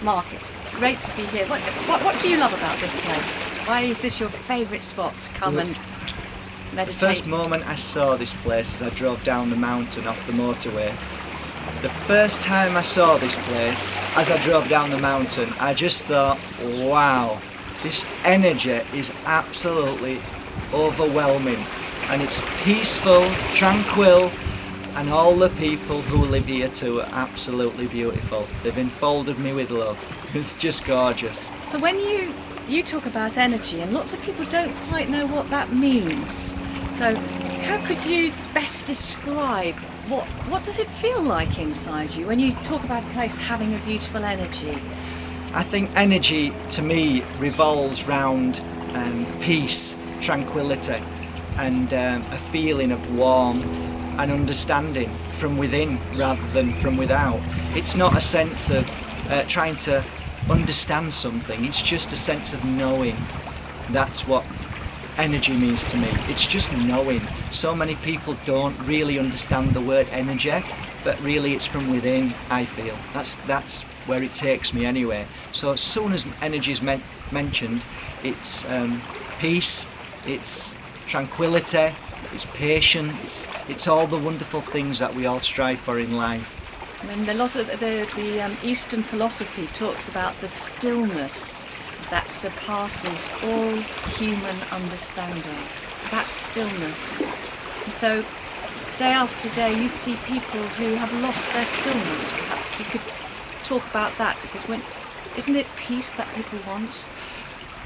Mark, it's great to be here. What do you love about this place? Why is this your favourite spot to come and meditate? The first moment I saw this place as I drove down the mountain off the motorway. The first time I saw this place as I drove down the mountain, I just thought, wow, this energy is absolutely overwhelming, and it's peaceful, tranquil, and all the people who live here too are absolutely beautiful. They've enfolded me with love. It's just gorgeous. So when you talk about energy, and lots of people don't quite know what that means, so how could you best describe what does it feel like inside you when you talk about a place having a beautiful energy? I think energy to me revolves round peace, tranquility, and a feeling of warmth and understanding from within rather than from without. It's not a sense of trying to understand something, it's just a sense of knowing. That's what energy means to me. It's just knowing. So many people don't really understand the word energy, but really it's from within, I feel. That's where it takes me anyway. So as soon as energy is mentioned, it's peace, it's tranquility, it's patience, it's all the wonderful things that we all strive for in life. And a lot of the Eastern philosophy talks about the stillness that surpasses all human understanding. That stillness. And so day after day you see people who have lost their stillness. Perhaps you could talk about that, because isn't it peace that people want?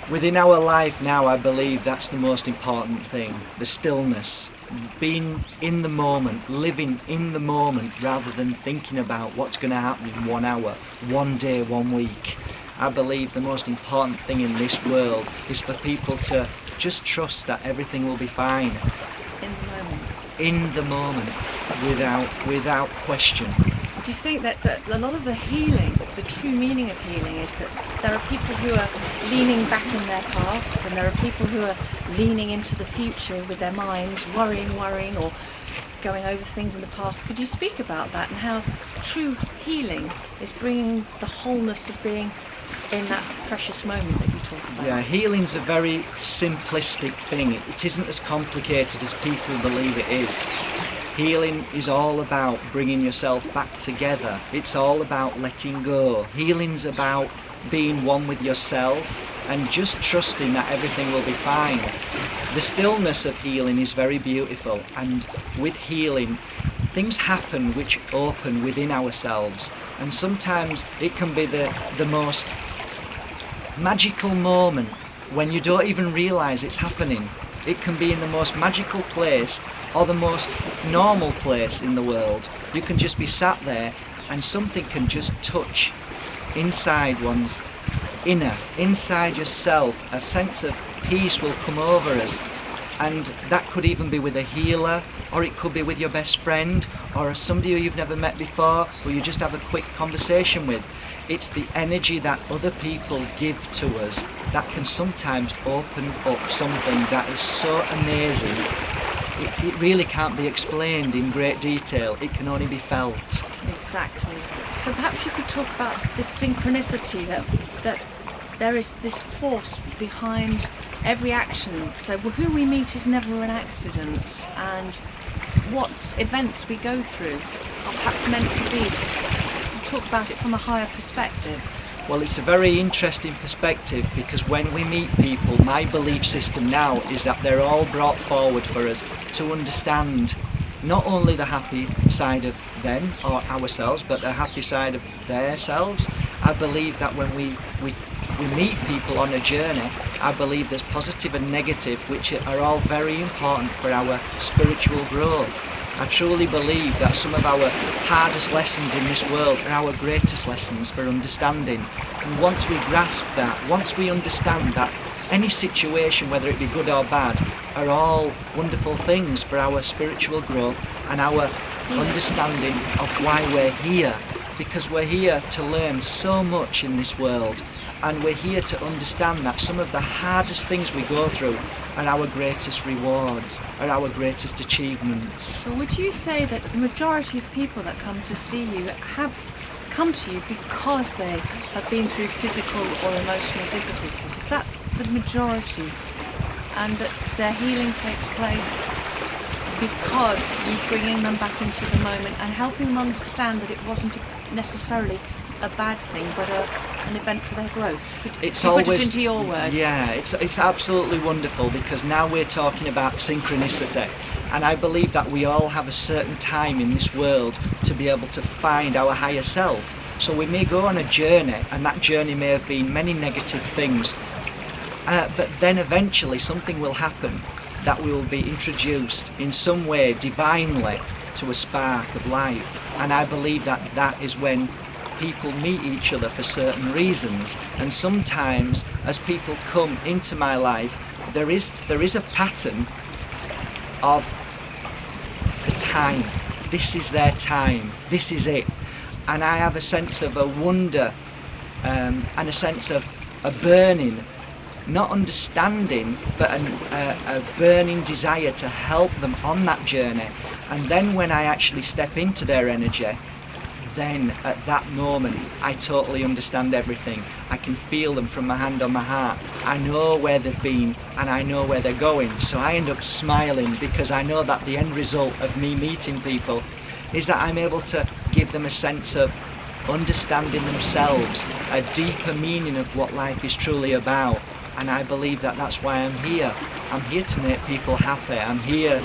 Within our life now, I believe that's the most important thing, the stillness, being in the moment, living in the moment rather than thinking about what's going to happen in 1 hour, 1 day, 1 week. I believe the most important thing in this world is for people to just trust that everything will be fine. In the moment, without question. Do you think that a lot of the healing, the true meaning of healing, is that there are people who are leaning back in their past, and there are people who are leaning into the future with their minds, worrying, or going over things in the past? Could you speak about that, and how true healing is bringing the wholeness of being in that precious moment that you talk about? Yeah, healing's a very simplistic thing. It isn't as complicated as people believe it is. Healing is all about bringing yourself back together. It's all about letting go. Healing's about being one with yourself and just trusting that everything will be fine. The stillness of healing is very beautiful, and with healing, things happen which open within ourselves, and sometimes it can be the most magical moment when you don't even realise it's happening. It can be in the most magical place or the most normal place in the world. You can just be sat there and something can just touch inside one's inner, inside yourself. A sense of peace will come over us, and that could even be with a healer, or it could be with your best friend, or somebody who you've never met before, who you just have a quick conversation with. It's the energy that other people give to us that can sometimes open up something that is so amazing. It really can't be explained in great detail. It can only be felt. Exactly. So perhaps you could talk about this synchronicity, that there is this force behind every action. So who we meet is never an accident, and what events we go through are perhaps meant to be. Talk about it from a higher perspective. Well, it's a very interesting perspective, because when we meet people, my belief system now is that they're all brought forward for us to understand not only the happy side of them or ourselves, but the happy side of their selves. I believe that when we meet people on a journey, I believe there's positive and negative, which are all very important for our spiritual growth. I truly believe that some of our hardest lessons in this world are our greatest lessons for understanding. And once we grasp that, once we understand that any situation, whether it be good or bad, are all wonderful things for our spiritual growth and our understanding of why we're here. Because we're here to learn so much in this world, and we're here to understand that some of the hardest things we go through are our greatest rewards, are our greatest achievements. So would you say that the majority of people that come to see you have come to you because they have been through physical or emotional difficulties. Is that the majority? And that their healing takes place because you're bringing them back into the moment and helping them understand that it wasn't necessarily a bad thing, but an event for their growth. It's always put it into your words. Yeah, it's absolutely wonderful, because now we're talking about synchronicity, and I believe that we all have a certain time in this world to be able to find our higher self. So we may go on a journey, and that journey may have been many negative things, but then eventually something will happen that we will be introduced in some way divinely to a spark of light, and I believe that that is when people meet each other for certain reasons. And sometimes as people come into my life, there is a pattern of the time. This is their time, this is it, and I have a sense of a wonder and a sense of a burning, not understanding, but a burning desire to help them on that journey. And then when I actually step into their energy, then at that moment I totally understand everything. I can feel them from my hand on my heart. I know where they've been and I know where they're going. So I end up smiling, because I know that the end result of me meeting people is that I'm able to give them a sense of understanding themselves, a deeper meaning of what life is truly about. And I believe that that's why I'm here. I'm here to make people happy. I'm here,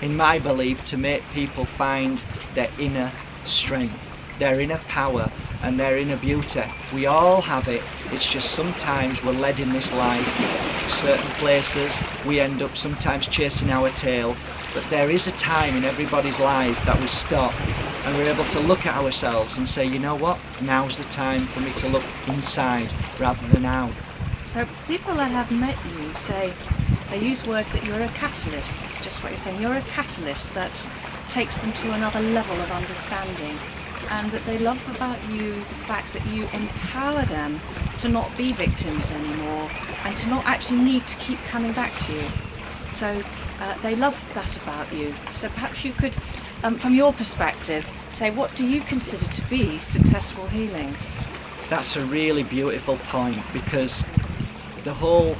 in my belief, to make people find their inner strength, their inner power and their inner beauty. We all have it. It's just sometimes we're led in this life to certain places. We end up sometimes chasing our tail, but there is a time in everybody's life that we stop and we're able to look at ourselves and say, you know what, now's the time for me to look inside rather than out. So people that have met you say, they use words that you're a catalyst. It's just what you're saying. You're a catalyst that takes them to another level of understanding, and that they love about you the fact that you empower them to not be victims anymore and to not actually need to keep coming back to you. So they love that about you. So perhaps you could, from your perspective, say, what do you consider to be successful healing? That's a really beautiful point, because the whole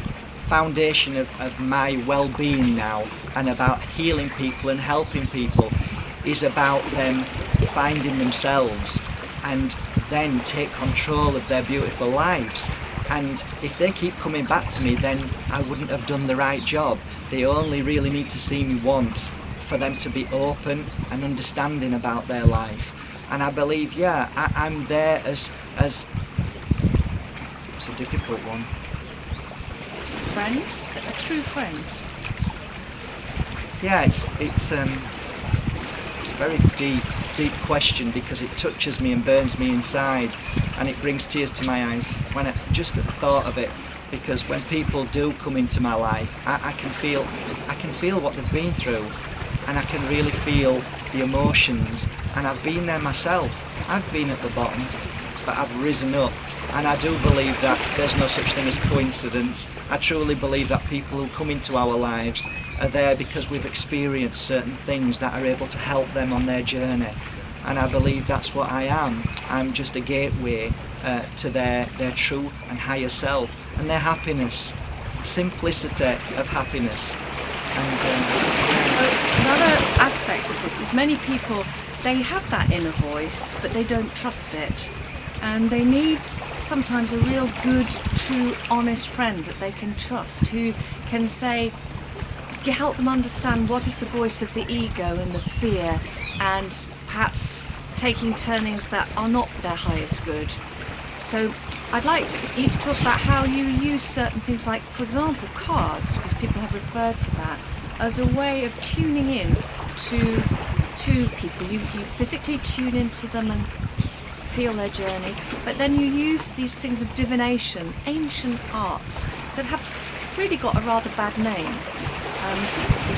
foundation of my well-being now and about healing people and helping people is about them finding themselves and then take control of their beautiful lives. And if they keep coming back to me, then I wouldn't have done the right job. They only really need to see me once for them to be open and understanding about their life. And I believe, I'm there as it's a difficult one. Friend? A true friend? Yeah, it's a very deep question, because it touches me and burns me inside, and it brings tears to my eyes when just at the thought of it. Because when people do come into my life, I can feel what they've been through, and I can really feel the emotions. And I've been there myself. I've been at the bottom, but I've risen up. And I do believe that there's no such thing as coincidence. I truly believe that people who come into our lives are there because we've experienced certain things that are able to help them on their journey. And I believe that's what I am. I'm just a gateway to their true and higher self and their happiness, simplicity of happiness. And another aspect of this is many people, they have that inner voice, but they don't trust it. And they need sometimes a real good, true, honest friend that they can trust, who can say, help them understand what is the voice of the ego and the fear, and perhaps taking turnings that are not for their highest good. So I'd like you to talk about how you use certain things like, for example, cards, because people have referred to that, as a way of tuning in to people. You physically tune into them and feel their journey, but then you use these things of divination, ancient arts that have really got a rather bad name,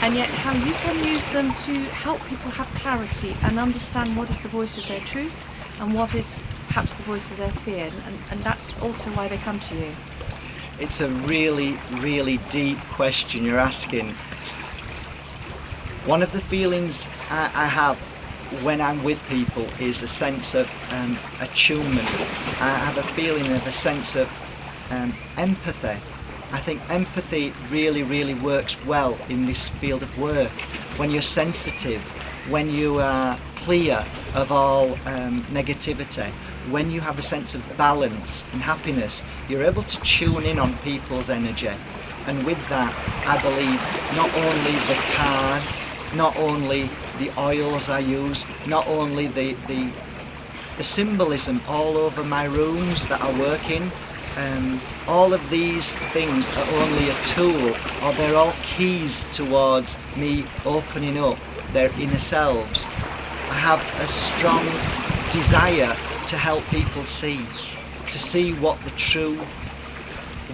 and yet how you can use them to help people have clarity and understand what is the voice of their truth and what is perhaps the voice of their fear, and that's also why they come to you. It's a really, really deep question you're asking. One of the feelings I have when I'm with people is a sense of attunement. I have a feeling of a sense of empathy. I think empathy really, really works well in this field of work. When you're sensitive, when you are clear of all negativity, when you have a sense of balance and happiness, you're able to tune in on people's energy. And with that, I believe not only the cards, not only the oils I use, not only the symbolism all over my rooms that I work in, all of these things are only a tool, or they're all keys towards me opening up their inner selves. I have a strong desire to help people see what the true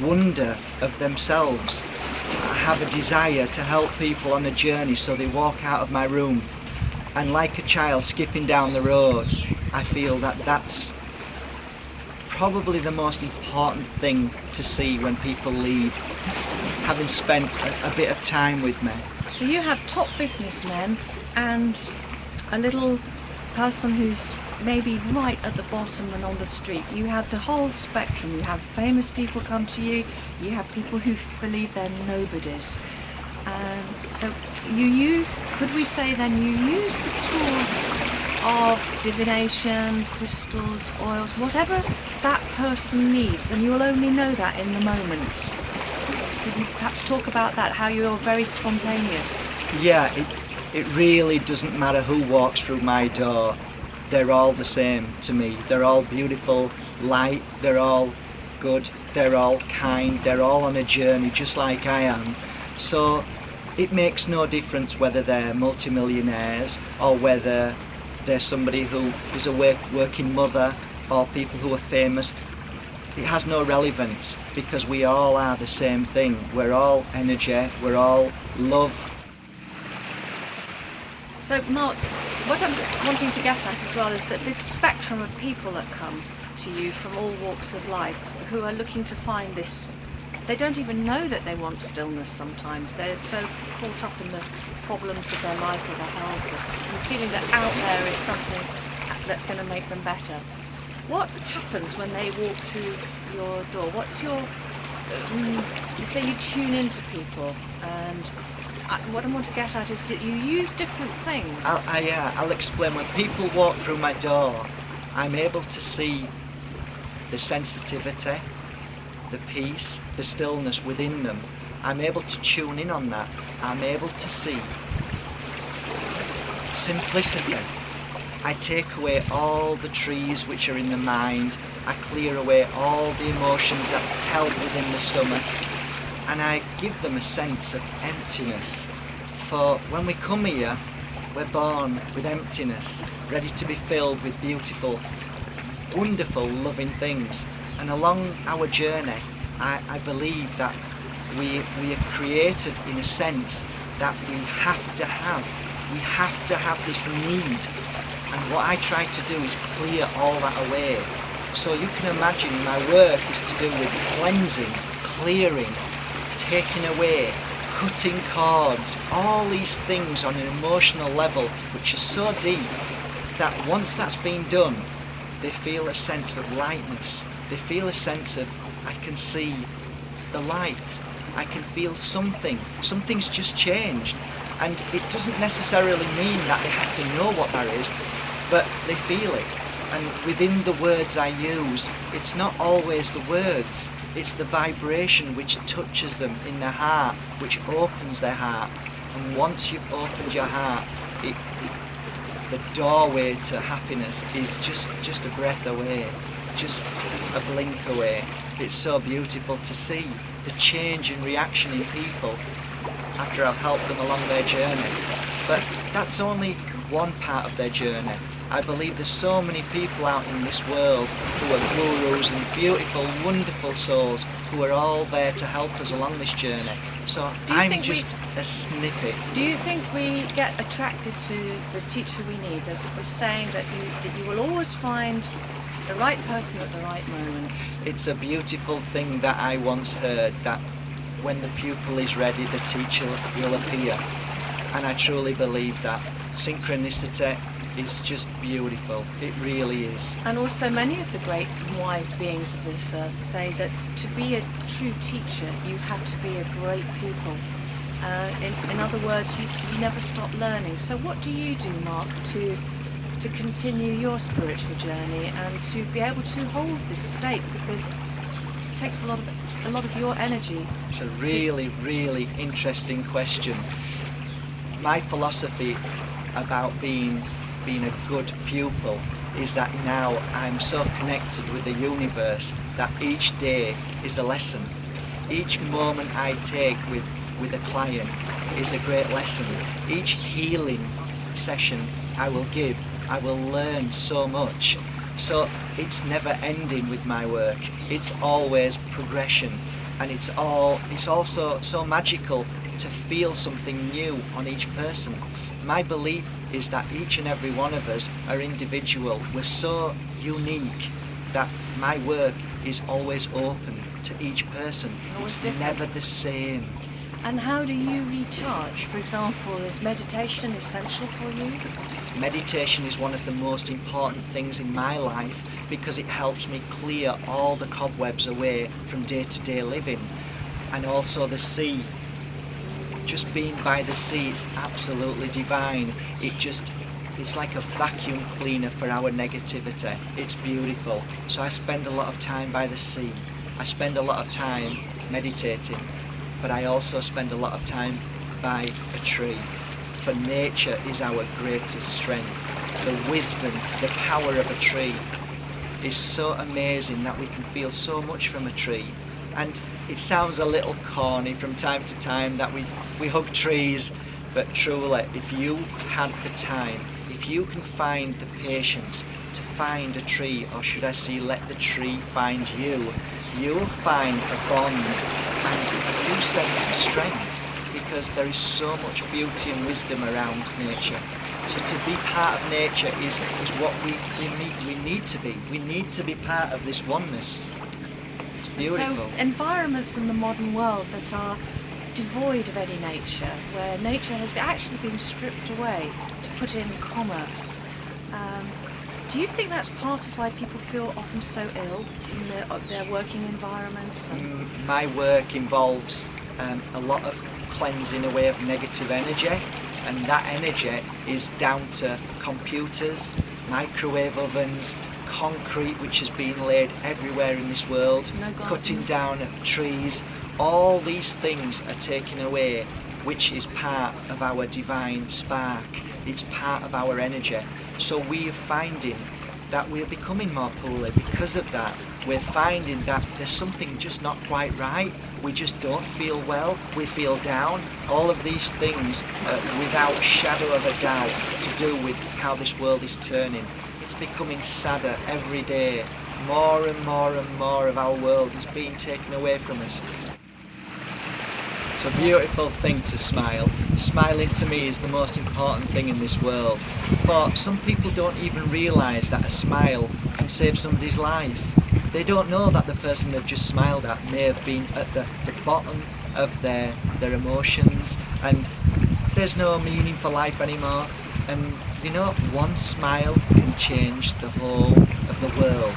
wonder of themselves. I have a desire to help people on a journey so they walk out of my room and, like a child skipping down the road, I feel that that's probably the most important thing to see when people leave, having spent a bit of time with me. So you have top businessmen and a little person who's maybe right at the bottom and on the street. You have the whole spectrum. You have famous people come to you, you have people who believe they're nobodies. So you use, could we say then, you use the tools of divination, crystals, oils, whatever that person needs, and you'll only know that in the moment. Could you perhaps talk about that, how you're very spontaneous? Yeah, it really doesn't matter who walks through my door. They're all the same to me. They're all beautiful, light, they're all good, they're all kind, they're all on a journey just like I am. So it makes no difference whether they're multimillionaires or whether they're somebody who is a working mother or people who are famous. It has no relevance because we all are the same thing. We're all energy, we're all love. So Mark, what I'm wanting to get at as well is that this spectrum of people that come to you from all walks of life who are looking to find this, they don't even know that they want stillness sometimes. They're so caught up in the problems of their life or their health and feeling that out there is something that's going to make them better. What happens when they walk through your door? What's your, you say you tune into people, and what I want to get at is that you use different things. I'll explain. When people walk through my door, I'm able to see the sensitivity, the peace, the stillness within them. I'm able to tune in on that. I'm able to see simplicity. I take away all the trees which are in the mind. I clear away all the emotions that's held within the stomach, and I give them a sense of emptiness. For when we come here, we're born with emptiness, ready to be filled with beautiful, wonderful, loving things. And along our journey, I believe that we are created in a sense that we have to have this need. And what I try to do is clear all that away. So you can imagine my work is to do with cleansing, clearing, taking away, cutting cords, all these things on an emotional level which is so deep that once that's been done, they feel a sense of lightness. They feel a sense of, I can see the light, I can feel something's just changed. And it doesn't necessarily mean that they have to know what that is, but they feel it. And within the words I use, it's not always the words, it's the vibration which touches them in their heart, which opens their heart. And once you've opened your heart, the doorway to happiness is just a breath away, just a blink away. It's so beautiful to see the change in reaction in people after I've helped them along their journey. But that's only one part of their journey. I believe there's so many people out in this world who are gurus and beautiful, wonderful souls who are all there to help us along this journey. So I'm just a snippet. Do you think we get attracted to the teacher we need? There's this saying that you will always find the right person at the right moment. It's a beautiful thing that I once heard, that when the pupil is ready, the teacher will appear. And I truly believe that. Synchronicity, is just beautiful. It really is. And also many of the great and wise beings of this earth say that to be a true teacher, you have to be a great pupil. In other words, you never stop learning. So what do you do, Mark, to continue your spiritual journey and to be able to hold this state, because it takes a lot of your energy? It's a really, really interesting question. My philosophy about being a good pupil is that now I'm so connected with the universe that each day is a lesson. Each moment I take with a client is a great lesson. Each healing session I will give, I will learn so much. So it's never ending with my work. It's always progression, and it's also so magical to feel something new on each person. My belief is that each and every one of us are individual. We're so unique that my work is always open to each person. It's never the same. And how do you recharge? For example, is meditation essential for you? Meditation is one of the most important things in my life because it helps me clear all the cobwebs away from day-to-day living. And also the sea. Just being by the sea is absolutely divine. It's like a vacuum cleaner for our negativity. It's beautiful. So I spend a lot of time by the sea. I spend a lot of time meditating, but I also spend a lot of time by a tree. For nature is our greatest strength. The wisdom, the power of a tree is so amazing that we can feel so much from a tree. And it sounds a little corny from time to time that we hug trees, but truly, if you had the time, if you can find the patience to find a tree, or should I say let the tree find you, you'll find a bond and a new sense of strength, because there is so much beauty and wisdom around nature. So to be part of nature is what we need to be. We need to be part of this oneness. It's beautiful. So environments in the modern world that are devoid of any nature, where nature has actually been stripped away to put in commerce, do you think that's part of why people feel often so ill in their working environments? My work involves a lot of cleansing away of negative energy, and that energy is down to computers, microwave ovens, concrete which has been laid everywhere in this world, cutting down trees. All these things are taken away, which is part of our divine spark. It's part of our energy. So we are finding that we're becoming more poorly because of that. We're finding that there's something just not quite right. We just don't feel well. We feel down. All of these things, without a shadow of a doubt, to do with how this world is turning. It's becoming sadder every day. More and more and more of our world is being taken away from us. It's a beautiful thing to smile. Smiling to me is the most important thing in this world. For some people don't even realise that a smile can save somebody's life. They don't know that the person they've just smiled at may have been at the bottom of their emotions, and there's no meaning for life anymore. And you know, one smile can change the whole of the world.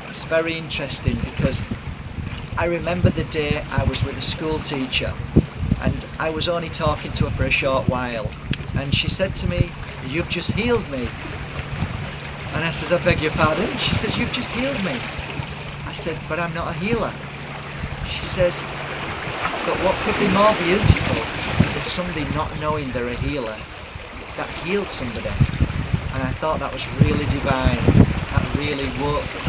It's very interesting because I remember the day I was with a school teacher, and I was only talking to her for a short while, and she said to me, "You've just healed me." And I says, "I beg your pardon?" She says, "You've just healed me." I said, "But I'm not a healer." She says, "But what could be more beautiful than somebody not knowing they're a healer that healed somebody?" And I thought that was really divine. That really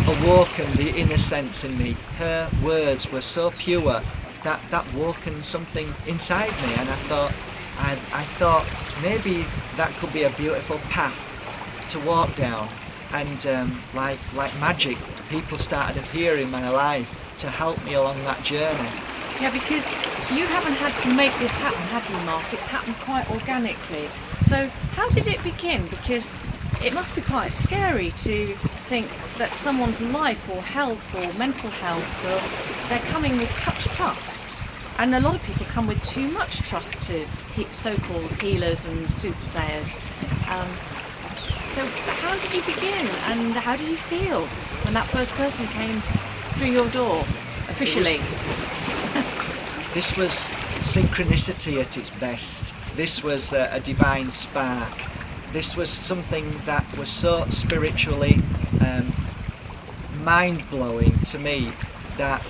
awoken the inner sense in me. Her words were so pure that woken something inside me, and I thought maybe that could be a beautiful path to walk down. And like magic, people started appearing in my life to help me along that journey. Yeah, because you haven't had to make this happen, have you, Mark? It's happened quite organically. So how did it begin? Because it must be quite scary to think that someone's life or health or mental health, they're coming with such trust. And a lot of people come with too much trust to so-called healers and soothsayers. So how did you begin, and how did you feel when that first person came through your door, officially? This was synchronicity at its best. This was a divine spark. This was something that was so spiritually mind-blowing to me that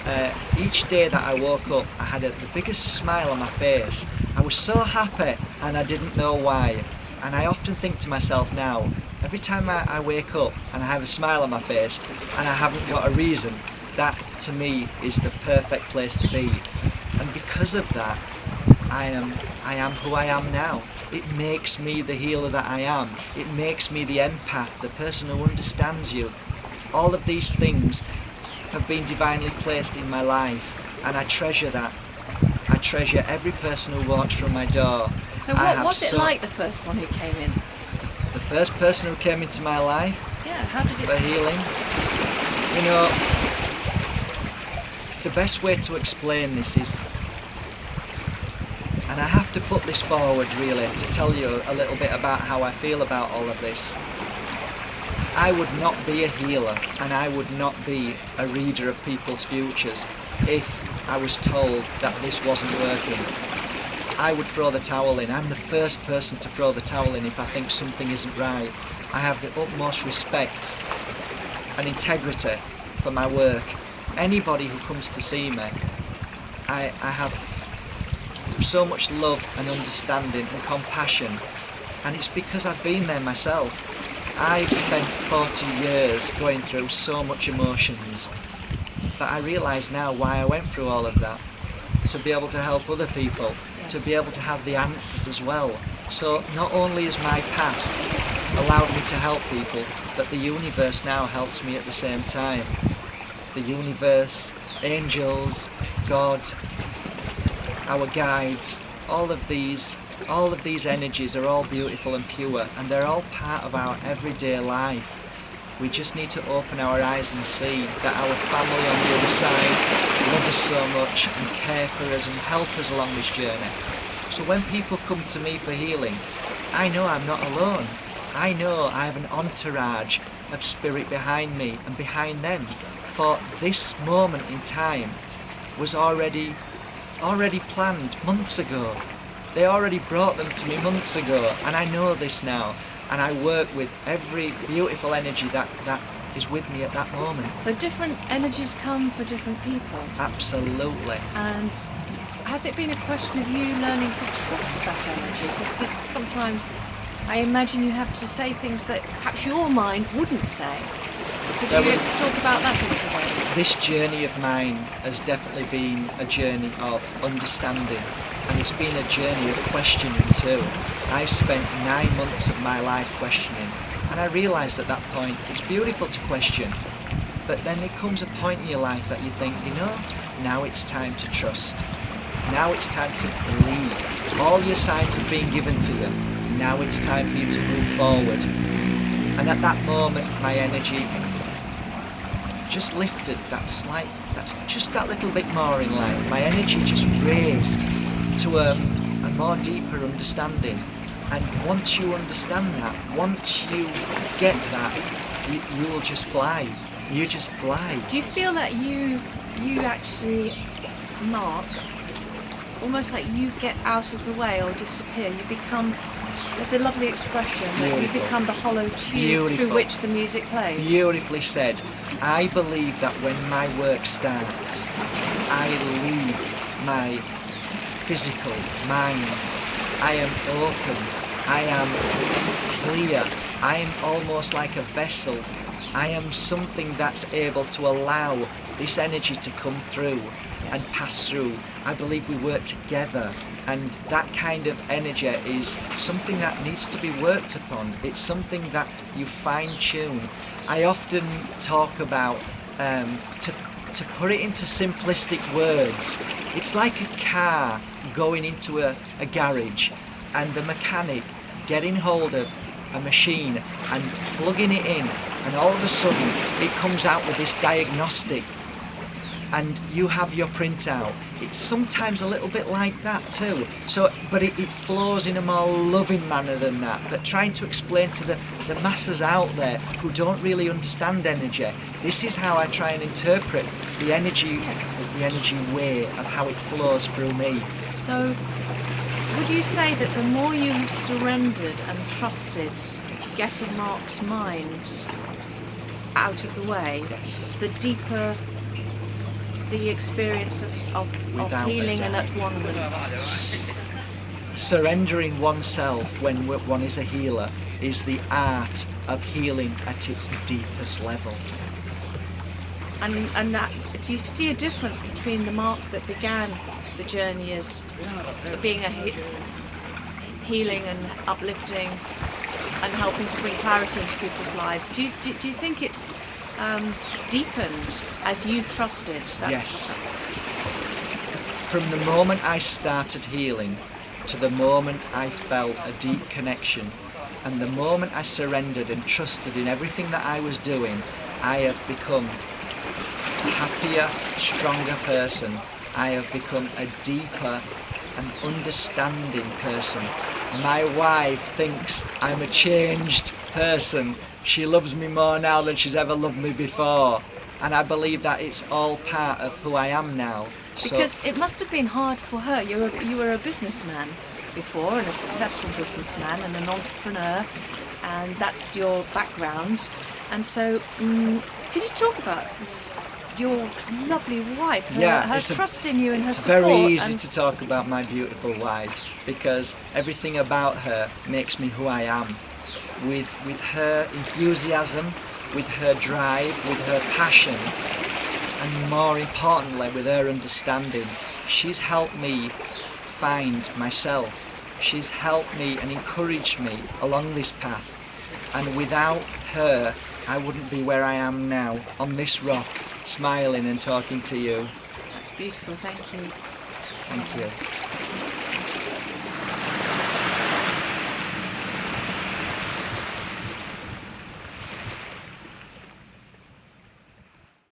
each day that I woke up, I had the biggest smile on my face. I was so happy and I didn't know why. And I often think to myself now, every time I wake up and I have a smile on my face and I haven't got a reason, that to me is the perfect place to be. And because of that, I am who I am now. It makes me the healer that I am. It makes me the empath, the person who understands you. All of these things have been divinely placed in my life, and I treasure that. I treasure every person who walks through my door. So what was it like, the first one who came in? The first person who came into my life? Yeah, how did it... For healing? You know, the best way to explain this is, and I have to put this forward really to tell you a little bit about how I feel about all of this. I would not be a healer and I would not be a reader of people's futures if I was told that this wasn't working. I would throw the towel in. I'm the first person to throw the towel in if I think something isn't right. I have the utmost respect and integrity for my work. Anybody who comes to see me, I have so much love and understanding and compassion, and it's because I've been there myself. I've spent 40 years going through so much emotions, but I realise now why I went through all of that, to be able to help other people, to be able to have the answers as well. So not only is my path allowed me to help people, but the universe now helps me at the same time. The universe, angels, God, our guides, all of these energies are all beautiful and pure, and they're all part of our everyday life. We just need to open our eyes and see that our family on the other side love us so much and care for us and help us along this journey. So when people come to me for healing, I know I'm not alone. I know I have an entourage of spirit behind me and behind them, for this moment in time was already planned months ago. They already brought them to me months ago, and I know this now, and I work with every beautiful energy that is with me at that moment. So different energies come for different people? Absolutely. And has it been a question of you learning to trust that energy? Because this sometimes, I imagine you have to say things that perhaps your mind wouldn't say. Could you talk about that a little bit? This journey of mine has definitely been a journey of understanding, and it's been a journey of questioning too. I've spent 9 months of my life questioning, and I realised at that point it's beautiful to question, but then there comes a point in your life that you think, you know, now it's time to trust. Now it's time to believe. All your signs have been given to you. Now it's time for you to move forward. And at that moment, my energy just lifted that's just that little bit more in life. My energy just raised to a more deeper understanding. And once you understand that, once you get that, you will just fly. You just fly. Do you feel that you actually, Mark, almost like you get out of the way or disappear? You become, there's a lovely expression, that you become the hollow tube through which the music plays. Beautifully said. I believe that when my work starts, I leave my physical mind. I am open. I am clear. I am almost like a vessel. I am something that's able to allow this energy to come through and pass through. I believe we work together, and that kind of energy is something that needs to be worked upon. It's something that you fine-tune. I often talk about, to put it into simplistic words, it's like a car going into a garage and the mechanic getting hold of a machine and plugging it in, and all of a sudden it comes out with this diagnostic and you have your printout. It's sometimes a little bit like that too. So, but it flows in a more loving manner than that. But trying to explain to the masses out there who don't really understand energy, this is how I try and interpret the energy, the energy way of how it flows through me. So, would you say that the more you have surrendered and trusted getting Mark's mind out of the way, the deeper the experience of healing and at one-ment? Surrendering oneself when one is a healer is the art of healing at its deepest level. And that, do you see a difference between the Mark that began the journey as being a healing and uplifting and helping to bring clarity into people's lives? Do you think it's deepened as you've trusted? Yes. From the moment I started healing to the moment I felt a deep connection, and the moment I surrendered and trusted in everything that I was doing, I have become a happier, stronger person. I have become a deeper and understanding person. My wife thinks I'm a changed person. She loves me more now than she's ever loved me before. And I believe that it's all part of who I am now. Because it must have been hard for her. You were a businessman before, and a successful businessman and an entrepreneur, and that's your background. And so, could you talk about this, your lovely wife, her trust in you and her support? It's very easy to talk about my beautiful wife, because everything about her makes me who I am. With her enthusiasm, with her drive, with her passion, and more importantly with her understanding, she's helped me find myself. She's helped me and encouraged me along this path, and without her I wouldn't be where I am now, on this rock, smiling and talking to you. That's beautiful, thank you. Thank you.